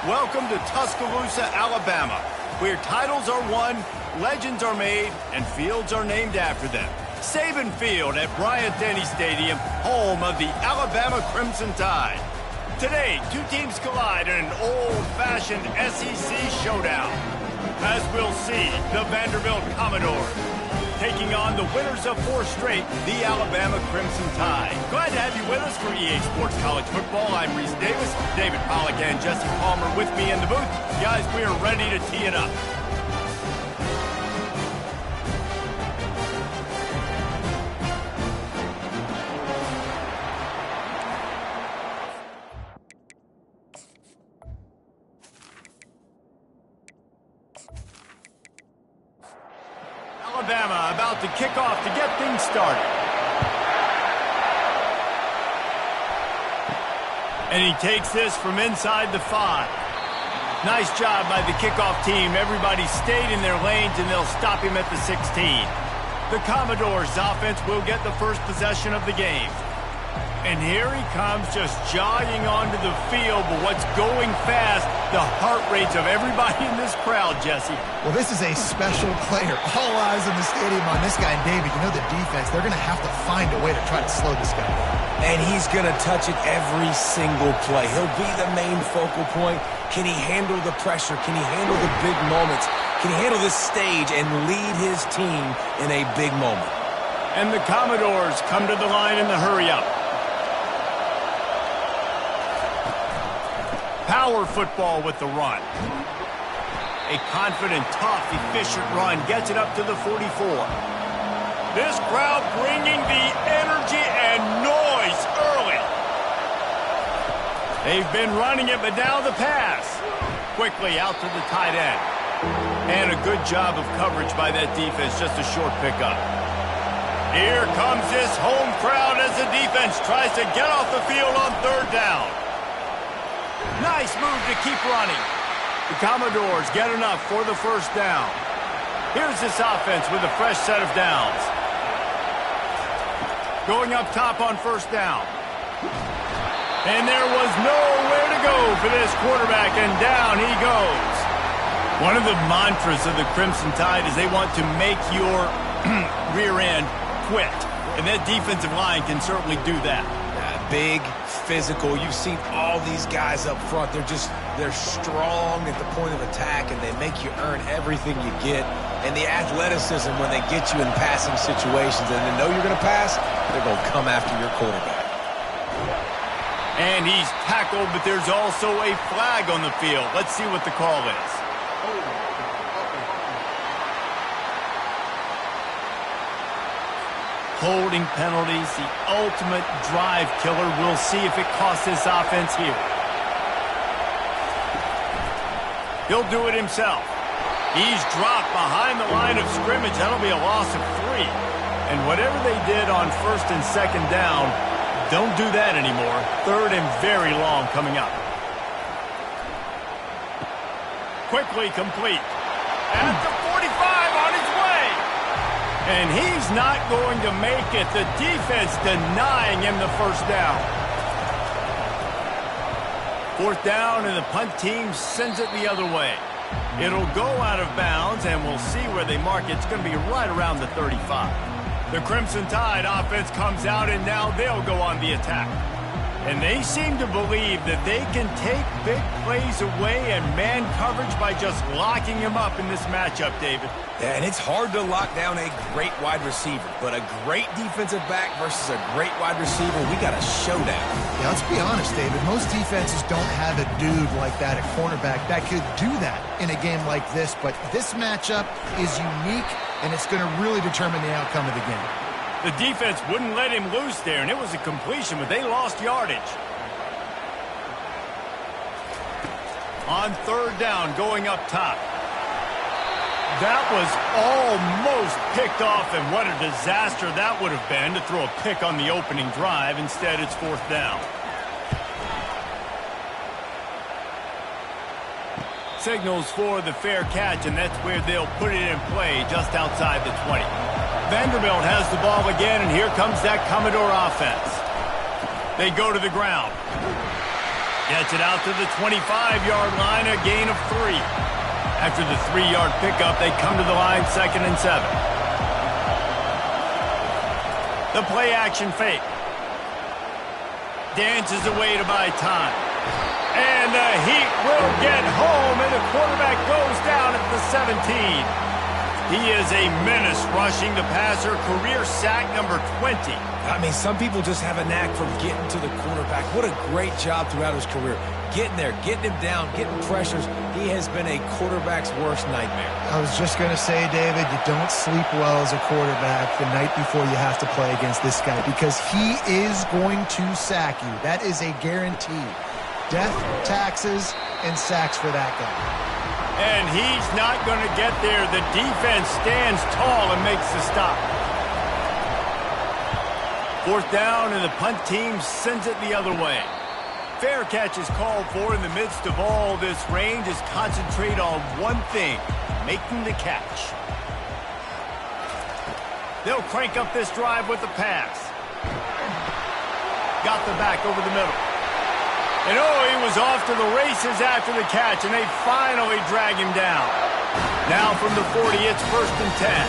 Welcome to Tuscaloosa, Alabama, where titles are won, legends are made, and fields are named after them. Saban Field at Bryant-Denny Stadium, home of the Alabama Crimson Tide. Today, two teams collide in an old-fashioned SEC showdown. As we'll see, the Vanderbilt Commodores taking on the winners of 4 straight, the Alabama Crimson Tide. Glad to have you with us for EA Sports College Football. I'm Reese Davis, David Pollack and Jesse Palmer with me in the booth. Guys, we are ready to tee it up. Alabama about to kick off to get things started. And he takes this from inside the 5. Nice job by the kickoff team. Everybody stayed in their lanes, and they'll stop him at the 16. The Commodores' offense will get the first possession of the game. And here he comes, just jogging onto the field. But what's going fast, the heart rates of everybody in this crowd, Jesse. Well, this is a special player. All eyes in the stadium on this guy. And David, you know the defense, they're going to have to find a way to try to slow this guy down. And he's going to touch it every single play. He'll be the main focal point. Can he handle the pressure? Can he handle the big moments? Can he handle this stage and lead his team in a big moment? And the Commodores come to the line in the hurry-up. Power football with the run. A confident, tough, efficient run gets it up to the 44. This crowd bringing the energy and noise early. They've been running it, but now the pass. Quickly out to the tight end. And a good job of coverage by that defense, just a short pickup. Here comes this home crowd as the defense tries to get off the field on 3rd down. Nice move to keep running. The Commodores get enough for the 1st down. Here's this offense with a fresh set of downs. Going up top on 1st down. And there was nowhere to go for this quarterback, and down he goes. One of the mantras of the Crimson Tide is they want to make your rear end quit. And that defensive line can certainly do that. Big, physical. You've seen all these guys up front. They're strong at the point of attack, and they make you earn everything you get. And the athleticism when they get you in passing situations and they know you're going to pass, they're going to come after your quarterback. And he's tackled, but there's also a flag on the field. Let's see what the call is. Holding penalties, the ultimate drive killer. We'll see if it costs this offense here. He'll do it himself. He's dropped behind the line of scrimmage. That'll be a loss of 3. And whatever they did on 1st and 2nd down, don't do that anymore. 3rd and very long coming up. Quickly complete. At the 45 on his way. And he's not going to make it. The defense denying him the 1st down. 4th down, and the punt team sends it the other way. It'll go out of bounds, and we'll see where they mark it. It's going to be right around the 35. The Crimson Tide offense comes out, and now they'll go on the attack. And they seem to believe that they can take big plays away and man coverage by just locking him up in this matchup, David. Yeah, and it's hard to lock down a great wide receiver, but a great defensive back versus a great wide receiver, we got a showdown. Yeah, let's be honest, David. Most defenses don't have a dude like that at cornerback that could do that in a game like this, but this matchup is unique, and it's going to really determine the outcome of the game. The defense wouldn't let him loose there, and it was a completion, but they lost yardage. On 3rd down, going up top. That was almost picked off, and what a disaster that would have been to throw a pick on the opening drive. Instead, it's 4th down. signals for the fair catch, and that's where they'll put it in play just outside the 20. Vanderbilt has the ball again, and here comes that Commodore offense. They go to the ground. Gets it out to the 25-yard line, a gain of 3. After the 3-yard pickup, they come to the line 2nd and 7. The play-action fake. Dances away to buy time. And the Heat will get home, and the quarterback goes down at the 17. He is a menace rushing the passer, career sack number 20. I mean, some people just have a knack for getting to the quarterback. What a great job throughout his career. Getting there, getting him down, getting pressures. He has been a quarterback's worst nightmare. I was just going to say, David, you don't sleep well as a quarterback the night before you have to play against this guy because he is going to sack you. That is a guarantee. Death, taxes, and sacks for that guy. And he's not going to get there. The defense stands tall and makes the stop. 4th down, and the punt team sends it the other way. Fair catch is called for in the midst of all this rain. Just concentrate on one thing, making the catch. They'll crank up this drive with the pass. Got the back over the middle. And he was off to the races after the catch, and they finally drag him down. Now from the 40, it's 1st and 10.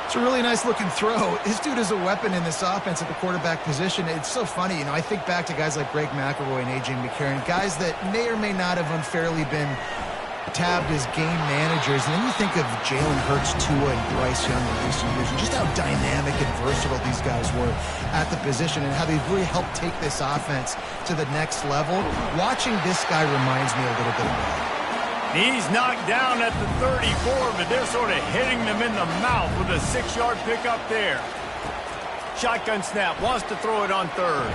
It's a really nice-looking throw. This dude is a weapon in this offense at the quarterback position. It's so funny, I think back to guys like Greg McElroy and A.J. McCarron, guys that may or may not have unfairly been tabbed as game managers. And then you think of Jalen Hurts, Tua, and Bryce Young in recent years, and just how dynamic and versatile these guys were at the position and how they've really helped take this offense to the next level. Watching this guy reminds me a little bit of that. He's knocked down at the 34, but they're sort of hitting them in the mouth with a 6-yard pickup there. Shotgun snap, wants to throw it on 3rd.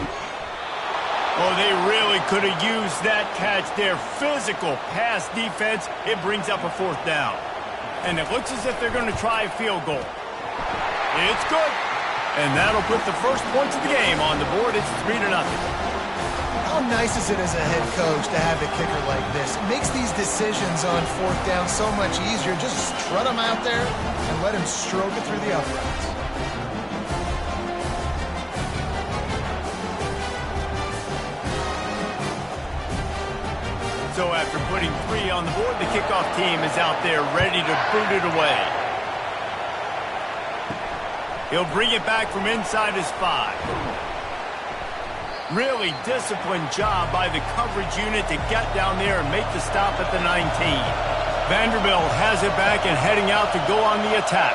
Oh, they really could have used that catch there. Physical pass defense. It brings up a 4th down. And it looks as if they're going to try a field goal. It's good. And that'll put the first points of the game on the board. It's 3-0. How nice is it as a head coach to have a kicker like this? It makes these decisions on 4th down so much easier. Just strut him out there and let him stroke it through the uprights. So after putting 3 on the board, the kickoff team is out there ready to boot it away. He'll bring it back from inside his 5. Really disciplined job by the coverage unit to get down there and make the stop at the 19. Vanderbilt has it back and heading out to go on the attack.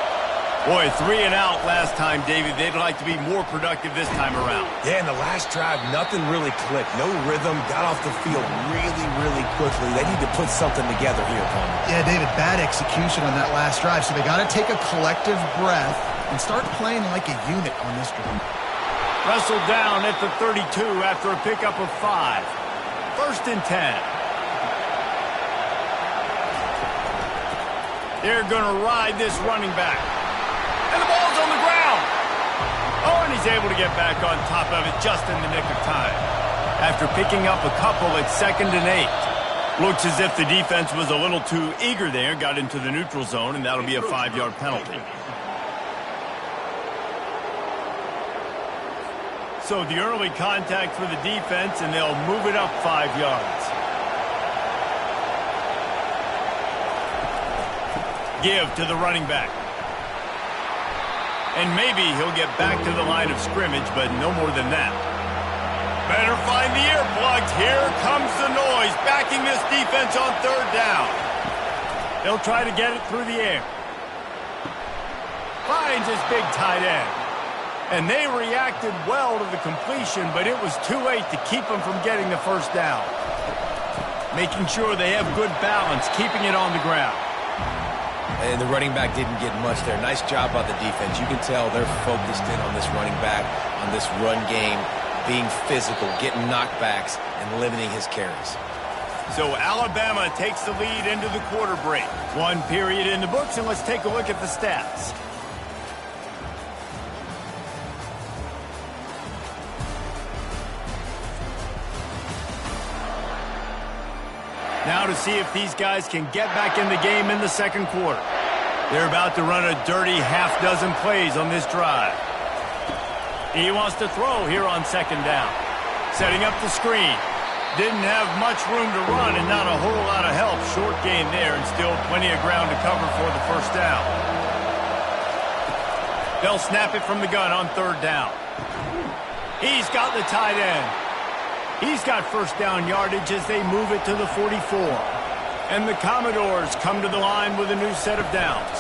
Boy, 3 and out last time, David. They'd like to be more productive this time around. Yeah, in the last drive, nothing really clicked. No rhythm, got off the field really, really quickly. They need to put something together here, Palmer. Yeah, David, bad execution on that last drive, so they got to take a collective breath and start playing like a unit on this drive. Wrestled down at the 32 after a pickup of 5. 1st and 10. They're going to ride this running back. And the ball's on the ground. Oh, and he's able to get back on top of it just in the nick of time. After picking up a couple at 2nd and 8. Looks as if the defense was a little too eager there, got into the neutral zone, and that'll be a 5-yard penalty. So the early contact for the defense, and they'll move it up 5 yards. Give to the running back. And maybe he'll get back to the line of scrimmage, but no more than that. Better find the earplugs. Here comes the noise, backing this defense on 3rd down. They'll try to get it through the air. Finds his big tight end. And they reacted well to the completion, but it was too late to keep them from getting the 1st down. Making sure they have good balance, keeping it on the ground. And the running back didn't get much there. Nice job by the defense. You can tell they're focused in on this running back, on this run game, being physical, getting knockbacks, and limiting his carries. So Alabama takes the lead into the quarter break. 1 period in the books, and let's take a look at the stats. Now to see if these guys can get back in the game in the second quarter. They're about to run a dirty half-dozen plays on this drive. He wants to throw here on second down. Setting up the screen. Didn't have much room to run and not a whole lot of help. Short gain there and still plenty of ground to cover for the first down. They'll snap it from the gun on third down. He's got the tight end. He's got first down yardage as they move it to the 44. And the Commodores come to the line with a new set of downs.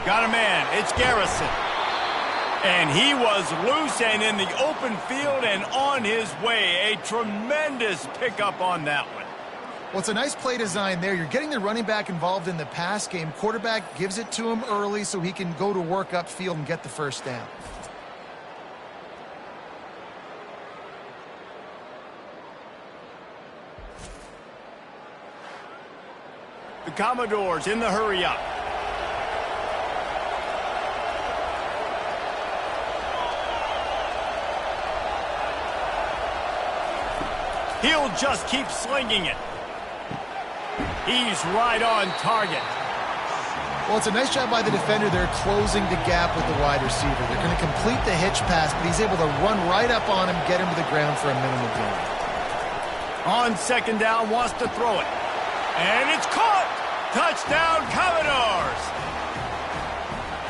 Got a man. It's Garrison. And he was loose and in the open field and on his way. A tremendous pickup on that one. Well, it's a nice play design there. You're getting the running back involved in the pass game. Quarterback gives it to him early so he can go to work upfield and get the first down. The Commodores in the hurry-up. He'll just keep slinging it. He's right on target. Well, it's a nice job by the defender. They're closing the gap with the wide receiver. They're going to complete the hitch pass, but he's able to run right up on him, get him to the ground for a minimal gain. On second down, wants to throw it. And it's caught! Touchdown, Commodores!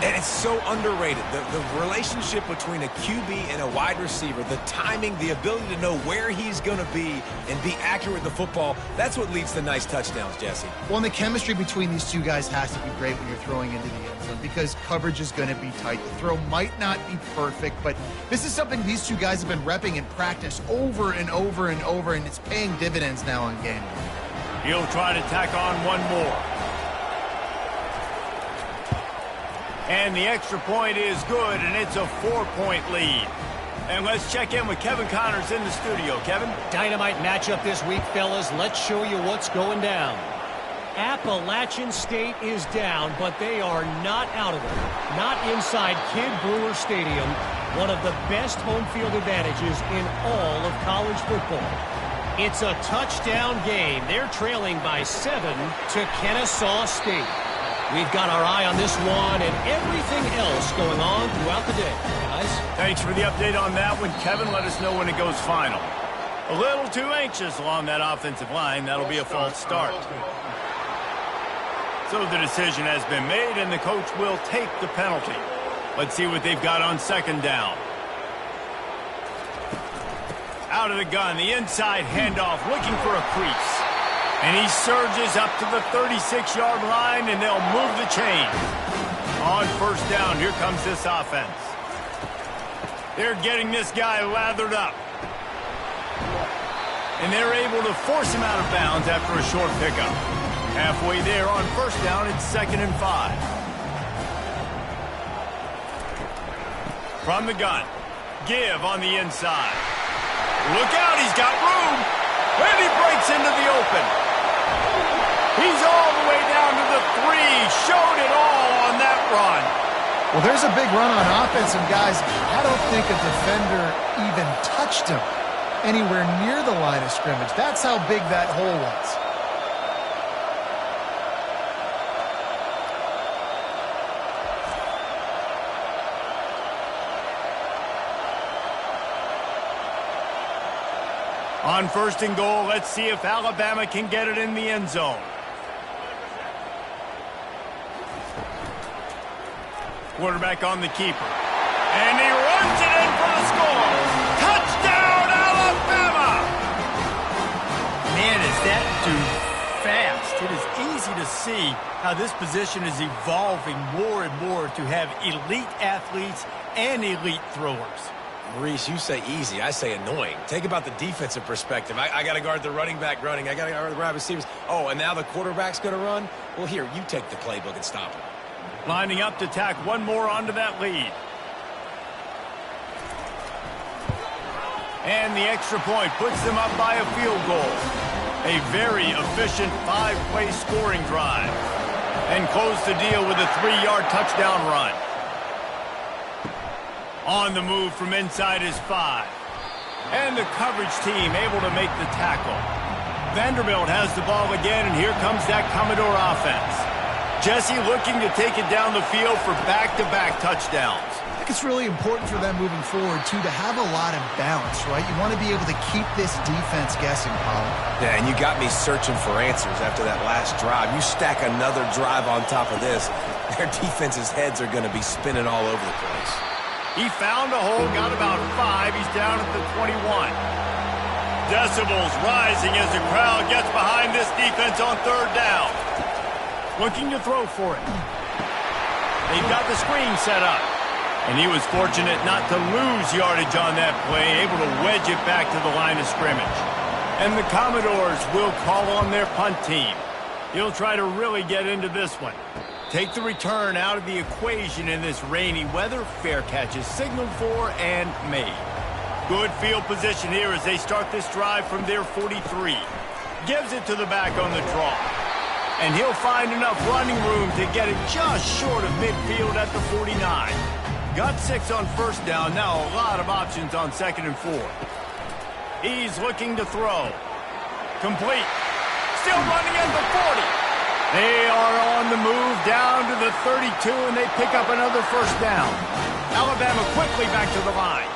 And it's so underrated. The relationship between a QB and a wide receiver, the timing, the ability to know where he's going to be and be accurate with the football, that's what leads to nice touchdowns, Jesse. Well, and the chemistry between these two guys has to be great when you're throwing into the end zone because coverage is going to be tight. The throw might not be perfect, but this is something these two guys have been repping in practice over and over and over, and it's paying dividends now on game. He'll try to tack on one more. And the extra point is good, and it's a 4-point lead. And let's check in with Kevin Connors in the studio. Kevin? Dynamite matchup this week, fellas. Let's show you what's going down. Appalachian State is down, but they are not out of it. Not inside Kidd Brewer Stadium, one of the best home field advantages in all of college football. It's a touchdown game. They're trailing by 7 to Kennesaw State. We've got our eye on this one and everything else going on throughout the day. Guys? Thanks for the update on that one, Kevin. Let us know when it goes final. A little too anxious along that offensive line. That'll be a false start. So the decision has been made, and the coach will take the penalty. Let's see what they've got on second down. Out of the gun, the inside handoff, looking for a crease. And he surges up to the 36-yard line, and they'll move the chain. On first down, here comes this offense. They're getting this guy lathered up. And they're able to force him out of bounds after a short pickup. Halfway there on first down, it's 2nd and 5. From the gun, give on the inside. Look out, he's got room. And he breaks into the open. He's all the way down to the 3. Showed it all on that run. Well, there's a big run on offense, and guys, I don't think a defender even touched him anywhere near the line of scrimmage. That's how big that hole was. On 1st and goal, let's see if Alabama can get it in the end zone. Quarterback on the keeper. And he runs it in for the score. Touchdown, Alabama! Man, is that dude fast. It is easy to see how this position is evolving more and more to have elite athletes and elite throwers. Maurice, you say easy. I say annoying. Take about the defensive perspective. I got to guard the running back running. I got to guard the wide receivers. Oh, and now the quarterback's going to run? Well, here, you take the playbook and stop him. Lining up to tack one more onto that lead. And the extra point puts them up by a field goal. A very efficient 5-play scoring drive. And close the deal with a 3-yard touchdown run. On the move from inside his 5. And the coverage team able to make the tackle. Vanderbilt has the ball again, and here comes that Commodore offense. Jesse looking to take it down the field for back-to-back touchdowns. I think it's really important for them moving forward, too, to have a lot of balance, right? You want to be able to keep this defense guessing, Paul. Yeah, and you got me searching for answers after that last drive. You stack another drive on top of this, their defense's heads are going to be spinning all over the place. He found a hole, got about 5. He's down at the 21. Decibels rising as the crowd gets behind this defense on third down. Looking to throw for it. They've got the screen set up. And he was fortunate not to lose yardage on that play, able to wedge it back to the line of scrimmage. And the Commodores will call on their punt team. He'll try to really get into this one. Take the return out of the equation in this rainy weather. Fair catch is signaled for and made. Good field position here as they start this drive from their 43. Gives it to the back on the draw. And he'll find enough running room to get it just short of midfield at the 49. Got 6 on first down. Now a lot of options on 2nd and 4. He's looking to throw. Complete. Still running at the 40. They are on the move down to the 32, and they pick up another first down. Alabama quickly back to the line.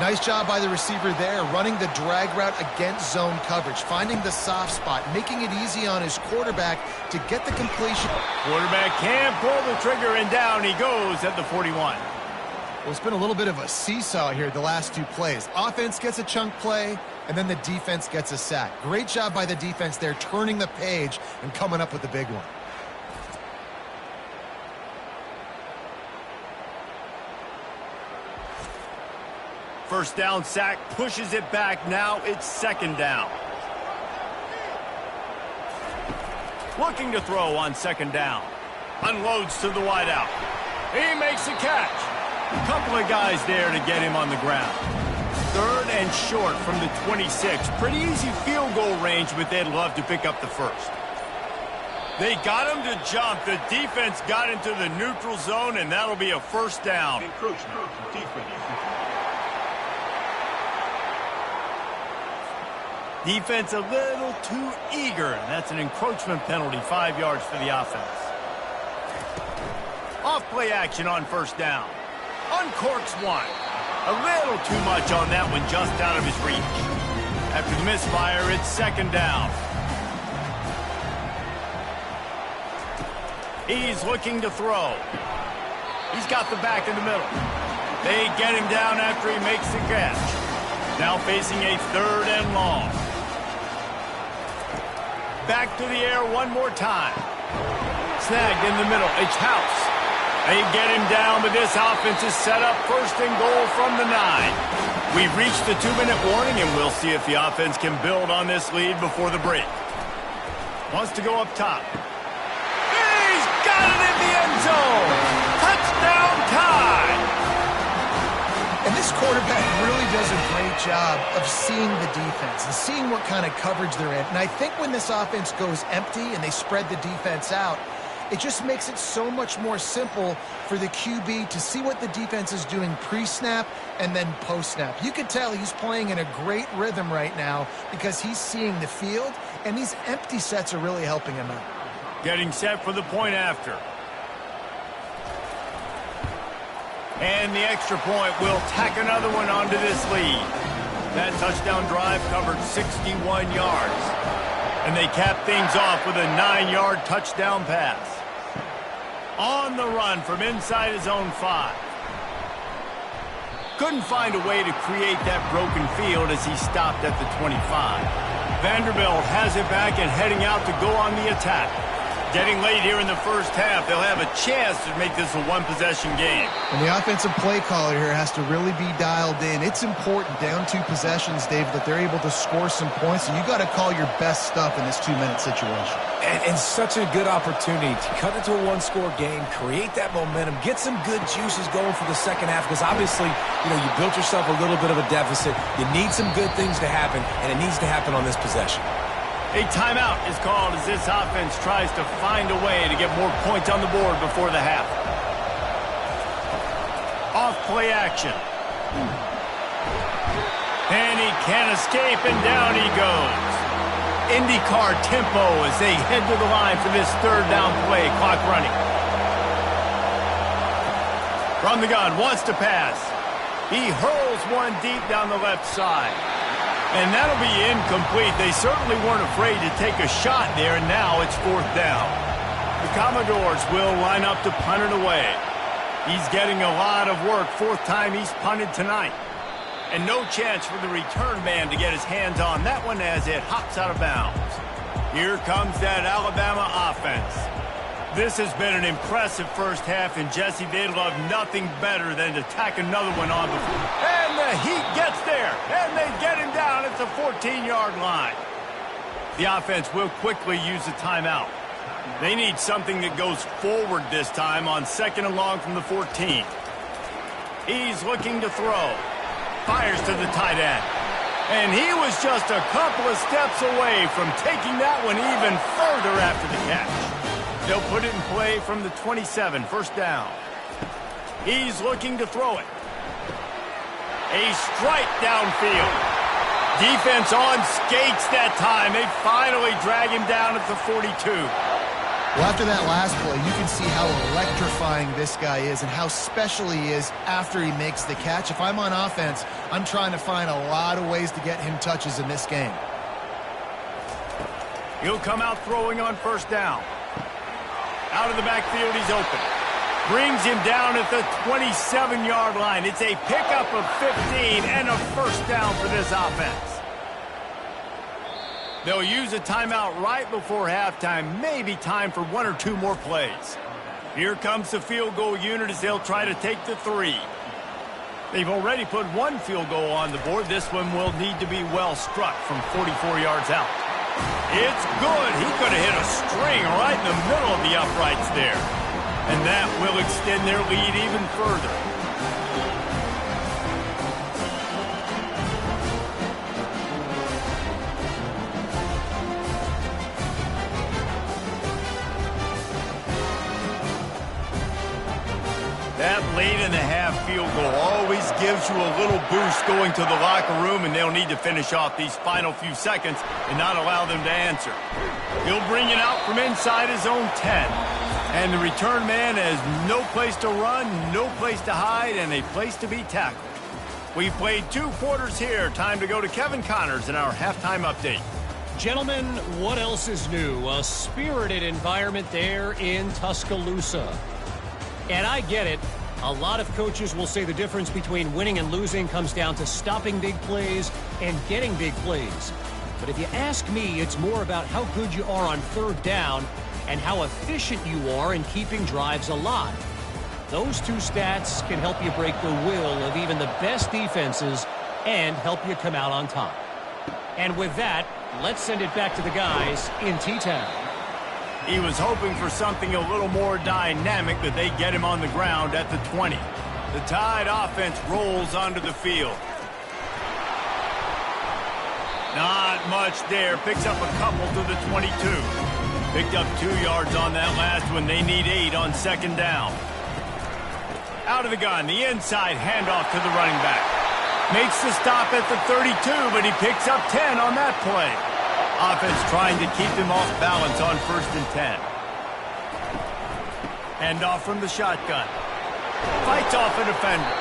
Nice job by the receiver there, running the drag route against zone coverage, finding the soft spot, making it easy on his quarterback to get the completion. Quarterback can't pull the trigger, and down he goes at the 41. Well, it's been a little bit of a seesaw here the last 2 plays. Offense gets a chunk play, and then the defense gets a sack. Great job by the defense there, turning the page and coming up with the big one. First down sack, pushes it back. Now it's 2nd down. Looking to throw on 2nd down. Unloads to the wideout. He makes a catch. A couple of guys there to get him on the ground. 3rd and short from the 26. Pretty easy field goal range, but they'd love to pick up the first. They got him to jump. The defense got into the neutral zone, and that'll be a first down. Defense a little too eager. That's an encroachment penalty, 5 yards for the offense. Off play action on first down. Uncorks one. A little too much on that one, just out of his reach. After the misfire, it's 2nd down. He's looking to throw. He's got the back in the middle. They get him down after he makes the catch. Now facing a 3rd and long. Back to the air one more time. Snagged in the middle. It's House. They get him down, but this offense is set up 1st and goal from the 9. We've reached the 2-minute warning, and we'll see if the offense can build on this lead before the break. Wants to go up top. He's got it in the end zone. Touchdown tie. And this quarterback really does a great job of seeing the defense and seeing what kind of coverage they're in. And I think when this offense goes empty and they spread the defense out, it just makes it so much more simple for the QB to see what the defense is doing pre-snap and then post-snap. You can tell he's playing in a great rhythm right now because he's seeing the field, and these empty sets are really helping him out. Getting set for the point after. And the extra point will tack another one onto this lead. That touchdown drive covered 61 yards. And they cap things off with a 9-yard touchdown pass. On the run from inside his own 5. Couldn't find a way to create that broken field as he stopped at the 25. Vanderbilt has it back and heading out to go on the attack. Getting late here in the first half, they'll have a chance to make this a one-possession game. And the offensive play caller here has to really be dialed in. It's important, down 2 possessions, Dave, that they're able to score some points, and you got to call your best stuff in this 2-minute situation. And such a good opportunity to cut into a 1-score game, create that momentum, get some good juices going for the second half, because obviously, you built yourself a little bit of a deficit. You need some good things to happen, and it needs to happen on this possession. A timeout is called as this offense tries to find a way to get more points on the board before the half. Off play action. And he can't escape, and down he goes. IndyCar tempo as they head to the line for this third down play. Clock running. From the gun, wants to pass. He hurls one deep down the left side. And that'll be incomplete. They certainly weren't afraid to take a shot there, and now it's fourth down. The Commodores will line up to punt it away. He's getting a lot of work. Fourth time he's punted tonight. And no chance for the return man to get his hands on that one as it hops out of bounds. Here comes that Alabama offense. This has been an impressive first half, and Jesse, they'd love nothing better than to tack another one on before. And the heat gets there, and they get him down at the 14-yard line. The offense will quickly use a timeout. They need something that goes forward this time on second and long from the 14. He's looking to throw. Fires to the tight end. And he was just a couple of steps away from taking that one even further after the catch. They'll put it in play from the 27, first down. He's looking to throw it. A strike downfield. Defense on skates that time. They finally drag him down at the 42. Well, after that last play, you can see how electrifying this guy is and how special he is after he makes the catch. If I'm on offense, I'm trying to find a lot of ways to get him touches in this game. He'll come out throwing on first down. Out of the backfield, he's open. Brings him down at the 27-yard line. It's a pickup of 15 and a first down for this offense. They'll use a timeout right before halftime. Maybe time for one or two more plays. Here comes the field goal unit as they'll try to take the 3. They've already put one field goal on the board. This one will need to be well struck from 44 yards out. It's good. He could have hit a string right in the middle of the uprights there. And that will extend their lead even further. That late-in-the-half field goal always gives you a little boost going to the locker room, and they'll need to finish off these final few seconds and not allow them to answer. He'll bring it out from inside his own 10. And the return man has no place to run, no place to hide, and a place to be tackled. We've played 2 quarters here. Time to go to Kevin Connors in our halftime update. Gentlemen, what else is new? A spirited environment there in Tuscaloosa. And I get it. A lot of coaches will say the difference between winning and losing comes down to stopping big plays and getting big plays. But if you ask me, it's more about how good you are on third down and how efficient you are in keeping drives alive. Those 2 stats can help you break the will of even the best defenses and help you come out on top. And with that, let's send it back to the guys in T-Town. He was hoping for something a little more dynamic, but they get him on the ground at the 20. The Tide offense rolls onto the field. Not much there. Picks up a couple to the 22. Picked up 2 yards on that last one. They need 8 on second down. Out of the gun, the inside handoff to the running back. Makes the stop at the 32, but he picks up 10 on that play. Offense trying to keep him off balance on first and 10. Handoff from the shotgun. Fights off a defender.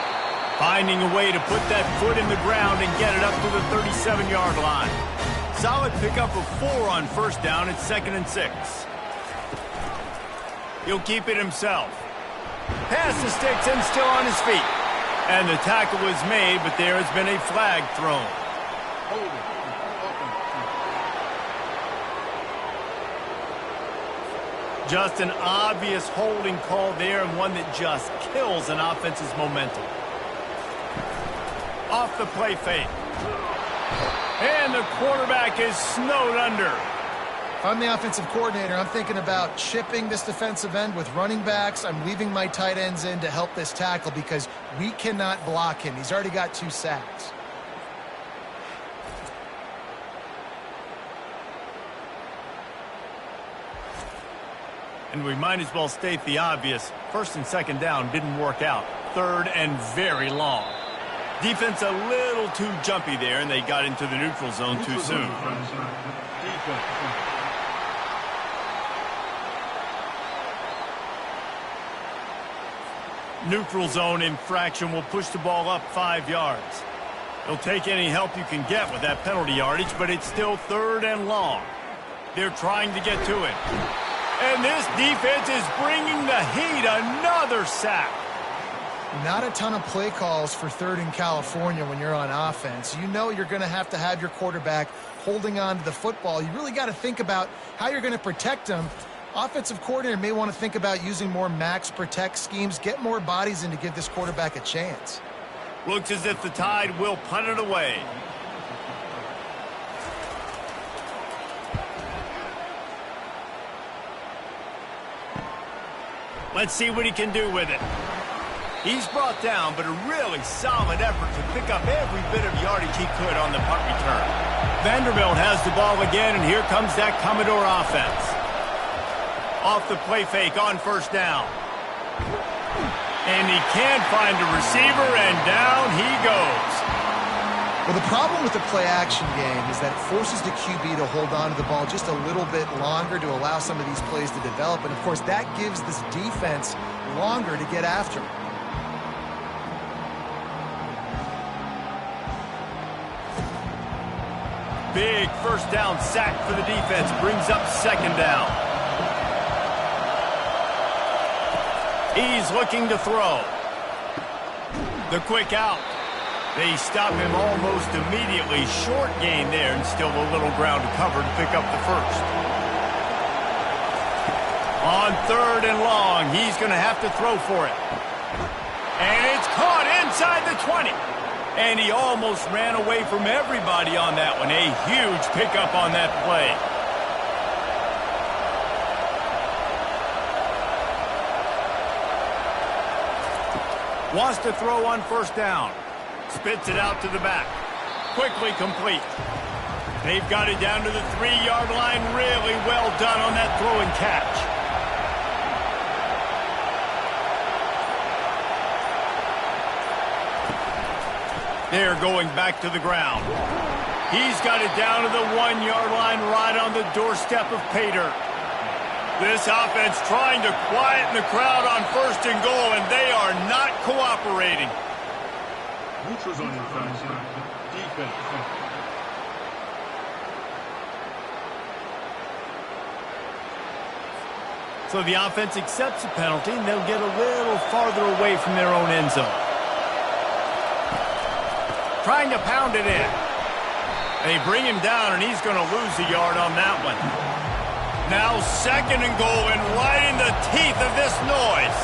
Finding a way to put that foot in the ground and get it up to the 37-yard line. Solid pickup of 4 on first down at second and 6. He'll keep it himself. Pass the sticks and still on his feet. And the tackle was made, but there has been a flag thrown. Just an obvious holding call there, and one that just kills an offense's momentum. Off the play fake. And the quarterback is snowed under. If I'm the offensive coordinator, I'm thinking about chipping this defensive end with running backs. I'm leaving my tight ends in to help this tackle because we cannot block him. He's already got 2 sacks. And we might as well state the obvious. First and second down didn't work out. Third and very long. Defense a little too jumpy there, and they got into the neutral zone too soon. Neutral zone infraction will push the ball up 5 yards. They'll take any help you can get with that penalty yardage, but it's still 3rd and long. They're trying to get to it. And this defense is bringing the heat. Another sack. Not a ton of play calls for 3rd in California when you're on offense. You know you're going to have your quarterback holding on to the football. You really got to think about how you're going to protect him. Offensive coordinator may want to think about using more max protect schemes, get more bodies in to give this quarterback a chance. Looks as if the Tide will punt it away. Let's see what he can do with it. He's brought down, but a really solid effort to pick up every bit of yardage he could on the punt return. Vanderbilt has the ball again, and here comes that Commodore offense. Off the play fake on 1st down. And he can't find a receiver, and down he goes. Well, the problem with the play-action game is that it forces the QB to hold on to the ball just a little bit longer to allow some of these plays to develop. And, of course, that gives this defense longer to get after him. Big 1st down sack for the defense. Brings up 2nd down. He's looking to throw. The quick out. They stop him almost immediately. Short gain there, and still a little ground to cover to pick up the 1st. On 3rd and long, he's going to have to throw for it. And it's caught inside the 20. And he almost ran away from everybody on that one. A huge pickup on that play. Wants to throw on 1st down. Spits it out to the back. Quickly complete. They've got it down to the 3-yard line. Really well done on that throw and catch. They're going back to the ground. He's got it down to the 1-yard line right on the doorstep of Pater. This offense trying to quieten the crowd on 1st and goal, and they are not cooperating. Neutral zone infraction. Defense. So the offense accepts the penalty, and they'll get a little farther away from their own end zone. Trying to pound it in. They bring him down, and he's going to lose a yard on that one. Now 2nd and goal, and right in the teeth of this noise.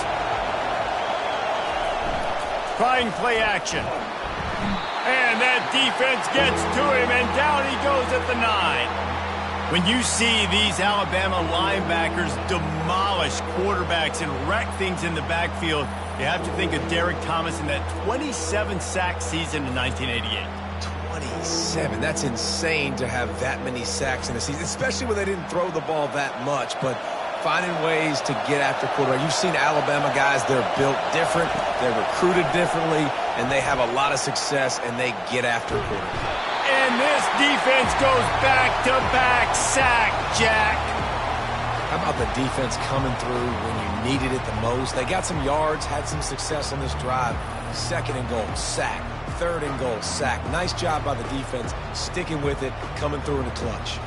Trying play action. And that defense gets to him, and down he goes at the 9. When you see these Alabama linebackers demolish quarterbacks and wreck things in the backfield, you have to think of Derek Thomas in that 27-sack season in 1988. 27. That's insane to have that many sacks in a season, especially when they didn't throw the ball that much. But finding ways to get after quarterback. You've seen Alabama guys, they're built different, they're recruited differently, and they have a lot of success, and they get after quarterback. And this defense goes back-to-back sack, Jack. How about the defense coming through when you needed it the most? They got some yards, had some success on this drive. 2nd and goal, sack. 3rd and goal, sack. Nice job by the defense, sticking with it, coming through in the clutch.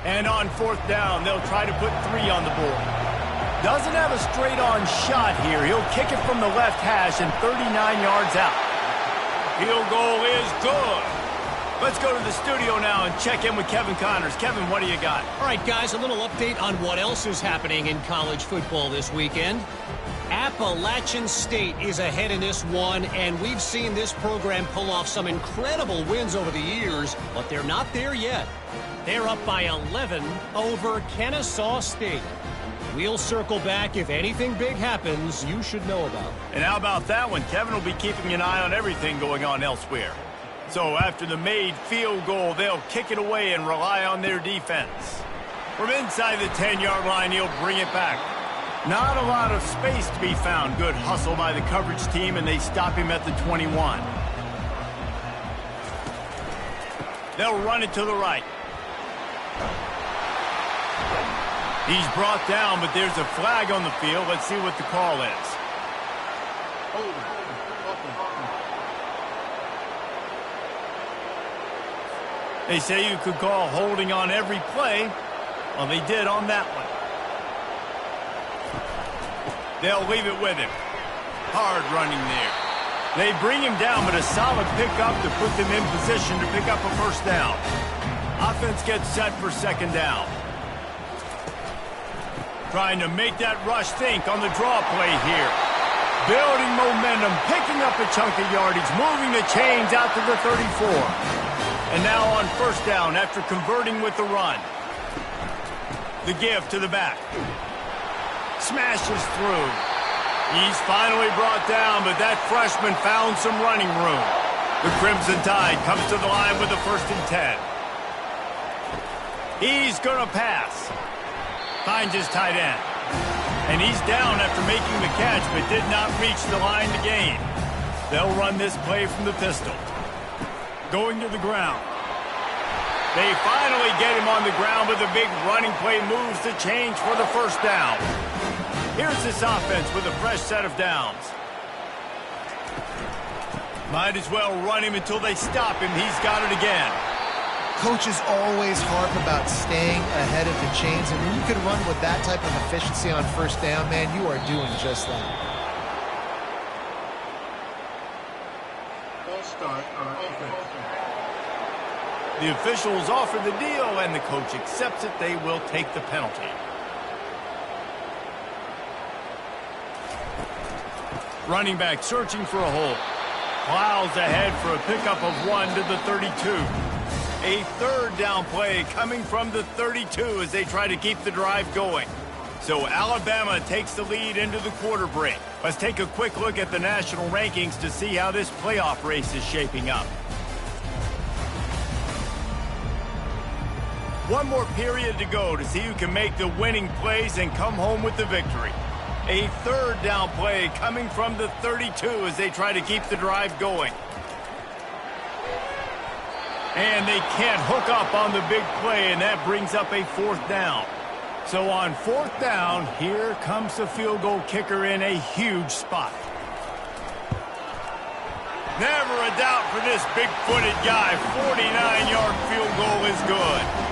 And on 4th down, they'll try to put 3 on the board. Doesn't have a straight-on shot here. He'll kick it from the left hash and 39 yards out. Field goal is good. Let's go to the studio now and check in with Kevin Connors. Kevin, what do you got? All right, guys, a little update on what else is happening in college football this weekend. Appalachian State is ahead in this one, and we've seen this program pull off some incredible wins over the years, but they're not there yet. They're up by 11 over Kennesaw State. We'll circle back if anything big happens you should know about. And how about that one? Kevin will be keeping an eye on everything going on elsewhere. So after the made field goal, they'll kick it away and rely on their defense. From inside the 10-yard line, he'll bring it back. Not a lot of space to be found. Good hustle by the coverage team, and they stop him at the 21. They'll run it to the right. He's brought down, but there's a flag on the field. Let's see what the call is. They say you could call holding on every play. Well, they did on that one. They'll leave it with him. Hard running there. They bring him down, but a solid pickup to put them in position to pick up a first down. Offense gets set for second down. Trying to make that rush think on the draw play here. Building momentum, picking up a chunk of yardage, moving the chains out to the 34. And now on first down after converting with the run. The give to the back. Smashes through. He's finally brought down, but that freshman found some running room. The Crimson Tide comes to the line with a 1st and 10. He's going to pass. Finds his tight end. And he's down after making the catch, but did not reach the line to gain. They'll run this play from the pistol. Going to the ground. They finally get him on the ground, but the big running play moves the change for the first down. Here's this offense with a fresh set of downs. Might as well run him until they stop him. He's got it again. Coaches always harp about staying ahead of the chains, and when you can run with that type of efficiency on first down, man, you are doing just that. False start on offense. The officials offer the deal, and the coach accepts it. They will take the penalty. Running back searching for a hole. Plows ahead for a pickup of 1 to the 32. A 3rd down play coming from the 32 as they try to keep the drive going. So Alabama takes the lead into the quarter break. Let's take a quick look at the national rankings to see how this playoff race is shaping up. One more period to go to see who can make the winning plays and come home with the victory. A 3rd down play coming from the 32 as they try to keep the drive going. And they can't hook up on the big play, and that brings up a 4th down. So on 4th down, here comes the field goal kicker in a huge spot. Never a doubt for this big-footed guy. 49-yard field goal is good.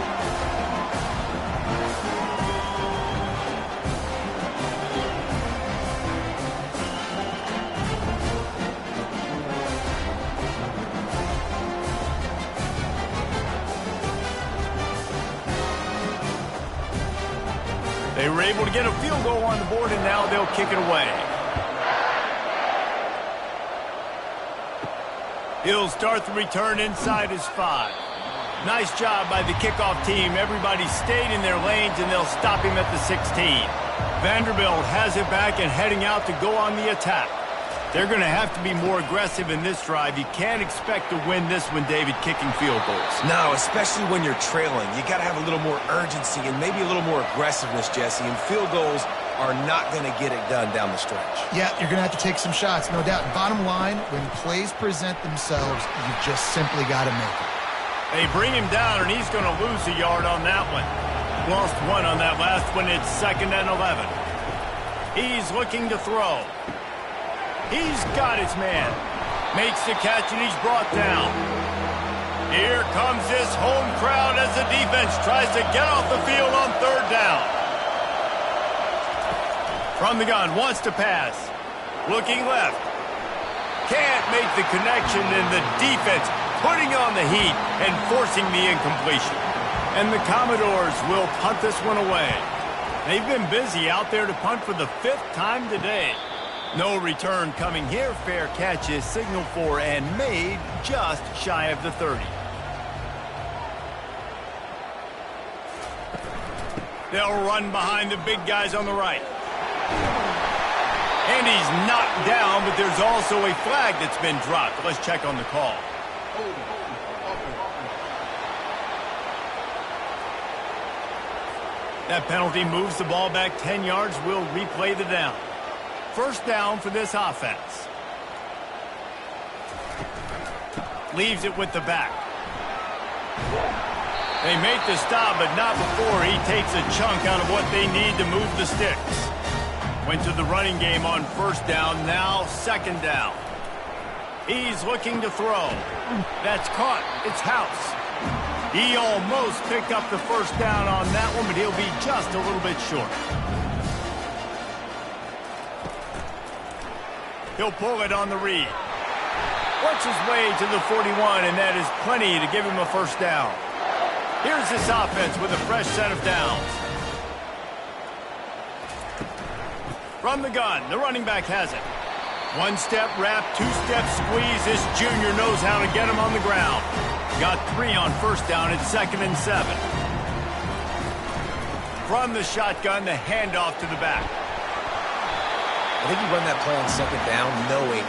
They were able to get a field goal on the board, and now they'll kick it away. He'll start the return inside his 5. Nice job by the kickoff team. Everybody stayed in their lanes, and they'll stop him at the 16. Vanderbilt has it back and heading out to go on the attack. They're going to have to be more aggressive in this drive. You can't expect to win this one, David, kicking field goals. No, especially when you're trailing. You got to have a little more urgency and maybe a little more aggressiveness, Jesse. And field goals are not going to get it done down the stretch. Yeah, you're going to have to take some shots, no doubt. Bottom line, when plays present themselves, you just simply got to make it. They bring him down, and he's going to lose a yard on that one. Lost 1 on that last one. It's 2nd and 11. He's looking to throw. He's got his man. Makes the catch, and he's brought down. Here comes this home crowd as the defense tries to get off the field on 3rd down. From the gun, wants to pass. Looking left. Can't make the connection, and the defense putting on the heat and forcing the incompletion. And the Commodores will punt this one away. They've been busy out there to punt for the 5th time today. No return coming here. Fair catch is signaled for and made just shy of the 30. They'll run behind the big guys on the right. And he's knocked down, but there's also a flag that's been dropped. Let's check on the call. That penalty moves the ball back 10 yards. We'll replay the down. First down for this offense. Leaves it with the back. They make the stop, but not before he takes a chunk out of what they need to move the sticks. Went to the running game on first down, now second down. He's looking to throw. That's caught. It's House. He almost picked up the first down on that one, but he'll be just a little bit short. He'll pull it on the read. Works his way to the 41, and that is plenty to give him a first down. Here's this offense with a fresh set of downs. From the gun, the running back has it. One-step wrap, two-step squeeze. This junior knows how to get him on the ground. Got 3 on first down. It's 2nd and 7. From the shotgun, the handoff to the back. I think you run that play on second down knowing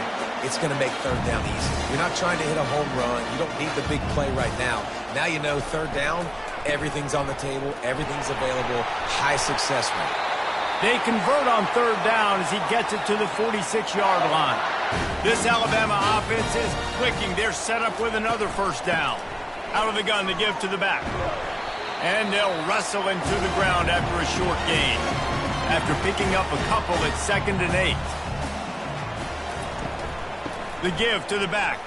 it's going to make third down easy. You're not trying to hit a home run. You don't need the big play right now. Now you know third down, everything's on the table, everything's available, high success rate. They convert on third down as he gets it to the 46-yard line. This Alabama offense is clicking. They're set up with another first down. Out of the gun to give to the back. And they'll wrestle into the ground after a short gain. After picking up a couple at 2nd and 8. The give to the back.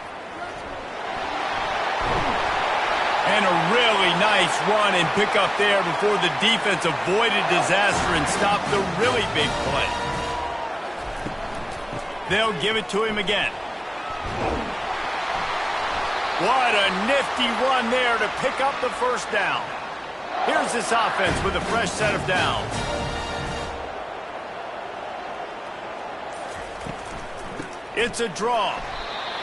And a really nice run and pick up there before the defense avoided disaster and stopped the really big play. They'll give it to him again. What a nifty run there to pick up the first down. Here's this offense with a fresh set of downs. It's a draw.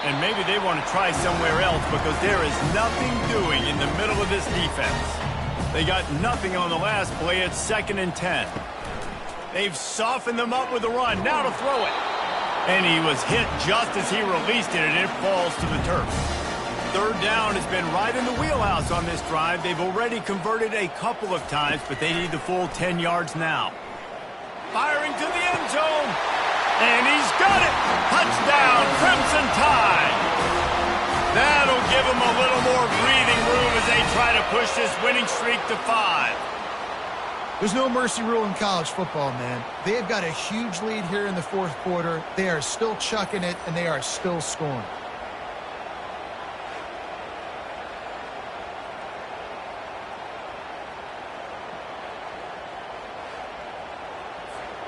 And maybe they want to try somewhere else because there is nothing doing in the middle of this defense. They got nothing on the last play. It's 2nd and 10. They've softened them up with a run. Now to throw it. And he was hit just as he released it, and it falls to the turf. Third down has been right in the wheelhouse on this drive. They've already converted a couple of times, but they need the full 10 yards now. Firing to the end zone. And he's got it! Touchdown, Crimson Tide! That'll give them a little more breathing room as they try to push this winning streak to 5. There's no mercy rule in college football, man. They've got a huge lead here in the fourth quarter. They are still chucking it, and they are still scoring.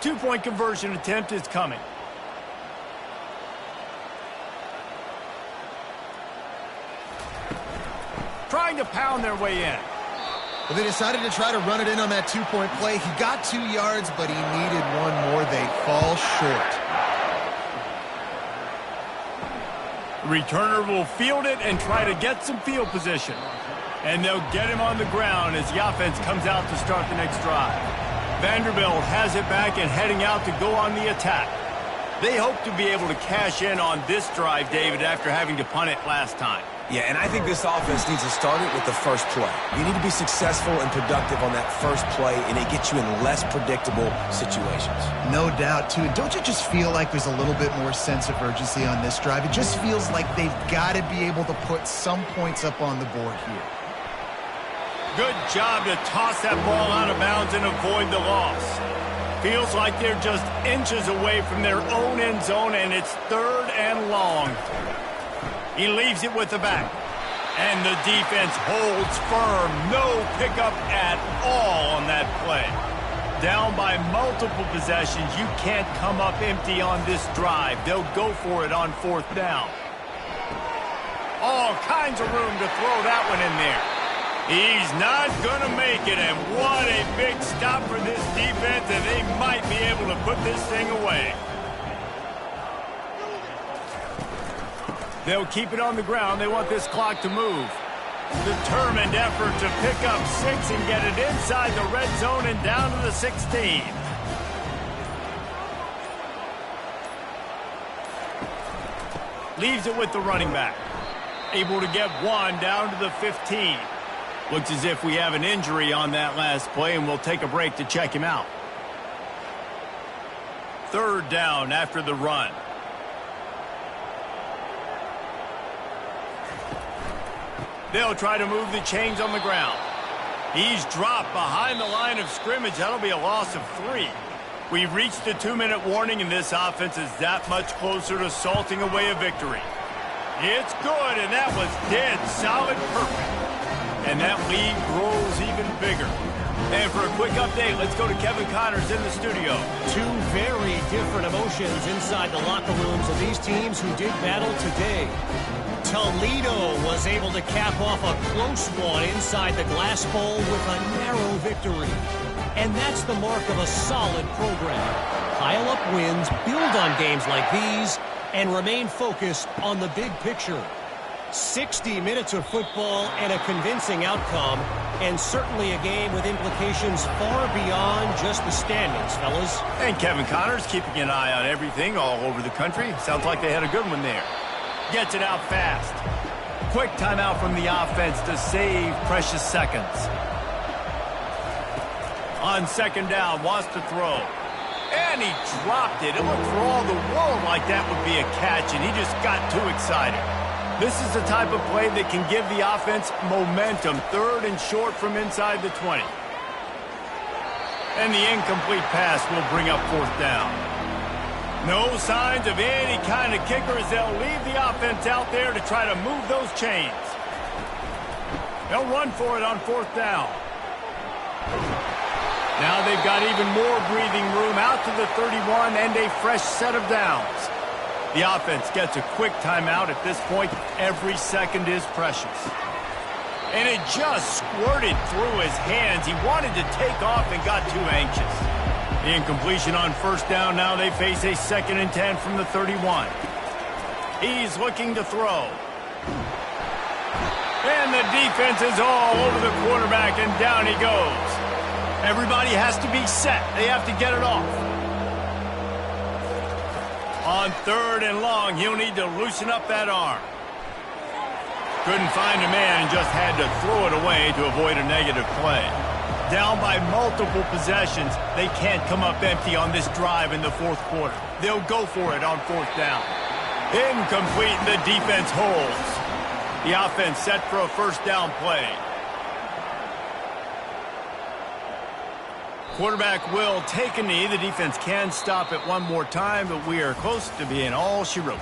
Two-point conversion attempt is coming. Trying to pound their way in. Well, they decided to try to run it in on that two-point play. He got 2 yards, but he needed one more. They fall short. The returner will field it and try to get some field position. And they'll get him on the ground as the offense comes out to start the next drive. Vanderbilt has it back and heading out to go on the attack. They hope to be able to cash in on this drive, David, after having to punt it last time. Yeah, and I think this offense needs to start it with the first play. You need to be successful and productive on that first play, and it gets you in less predictable situations. No doubt, too. And don't you just feel like there's a little bit more sense of urgency on this drive? It just feels like they've got to be able to put some points up on the board here. Good job to toss that ball out of bounds and avoid the loss. Feels like they're just inches away from their own end zone, and it's 3rd and long. He leaves it with the back. And the defense holds firm. No pickup at all on that play. Down by multiple possessions. You can't come up empty on this drive. They'll go for it on 4th down. All kinds of room to throw that one in there. He's not going to make it, and what a big stop for this defense, and they might be able to put this thing away. They'll keep it on the ground. They want this clock to move. Determined effort to pick up 6 and get it inside the red zone and down to the 16. Leaves it with the running back. Able to get 1 down to the 15. Looks as if we have an injury on that last play, and we'll take a break to check him out. Third down after the run. They'll try to move the chains on the ground. He's dropped behind the line of scrimmage. That'll be a loss of 3. We've reached the 2-minute warning, and this offense is that much closer to salting away a victory. It's good, and that was dead solid perfect. And that lead grows even bigger. And for a quick update, let's go to Kevin Connors in the studio. Two very different emotions inside the locker rooms of these teams who did battle today. Toledo was able to cap off a close one inside the Glass Bowl with a narrow victory. And that's the mark of a solid program. Pile up wins, build on games like these, and remain focused on the big picture. 60 minutes of football and a convincing outcome, and certainly a game with implications far beyond just the standings, fellas. And Kevin Connors keeping an eye on everything all over the country. Sounds like they had a good one there. Gets it out fast. Quick timeout from the offense to save precious seconds. On second down, wants to throw. And he dropped it. It looked for all the world like that would be a catch, and he just got too excited. This is the type of play that can give the offense momentum. Third and short from inside the 20. And the incomplete pass will bring up fourth down. No signs of any kind of kicker as they'll leave the offense out there to try to move those chains. They'll run for it on fourth down. Now they've got even more breathing room out to the 31 and a fresh set of downs. The offense gets a quick timeout at this point. Every second is precious. And it just squirted through his hands. He wanted to take off and got too anxious. The incompletion on first down. Now they face a 2nd and 10 from the 31. He's looking to throw. And the defense is all over the quarterback, and down he goes. Everybody has to be set. They have to get it off. On third and long, he'll need to loosen up that arm. Couldn't find a man and just had to throw it away to avoid a negative play. Down by multiple possessions, they can't come up empty on this drive in the fourth quarter. They'll go for it on fourth down. Incomplete, and the defense holds. The offense set for a first down play. Quarterback will take a knee. The defense can stop it one more time, but we are close to being all she wrote.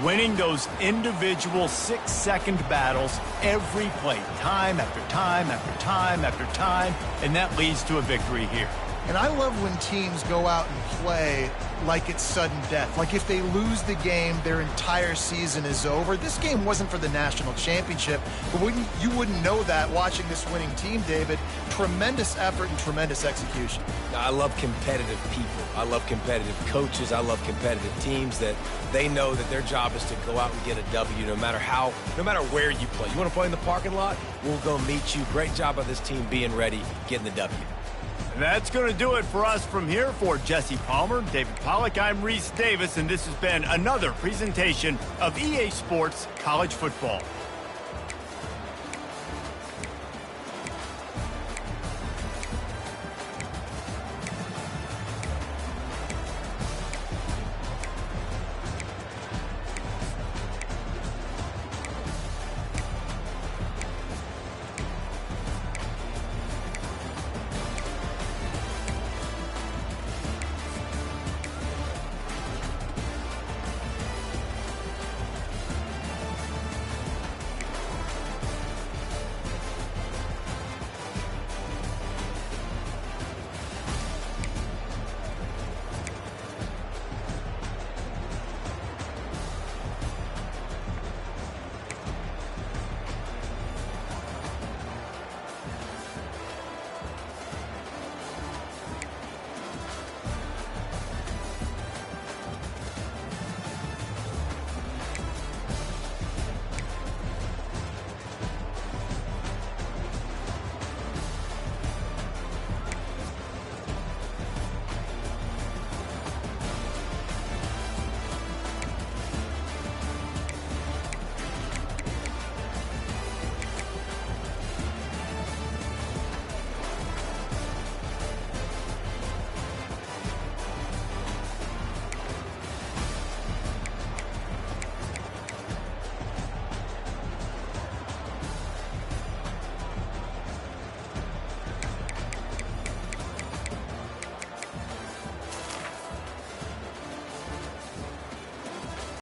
Winning those individual 6-second battles every play, time after time after time after time, and that leads to a victory here. And I love when teams go out and play like it's sudden death. Like if they lose the game, their entire season is over. This game wasn't for the national championship, but you wouldn't know that watching this winning team, David. Tremendous effort and tremendous execution. I love competitive people. I love competitive coaches. I love competitive teams that they know that their job is to go out and get a W no matter where you play. You want to play in the parking lot? We'll go meet you. Great job by this team being ready, getting the W. That's going to do it for us from here. For Jesse Palmer, David Pollack, I'm Reese Davis, and this has been another presentation of EA Sports College Football.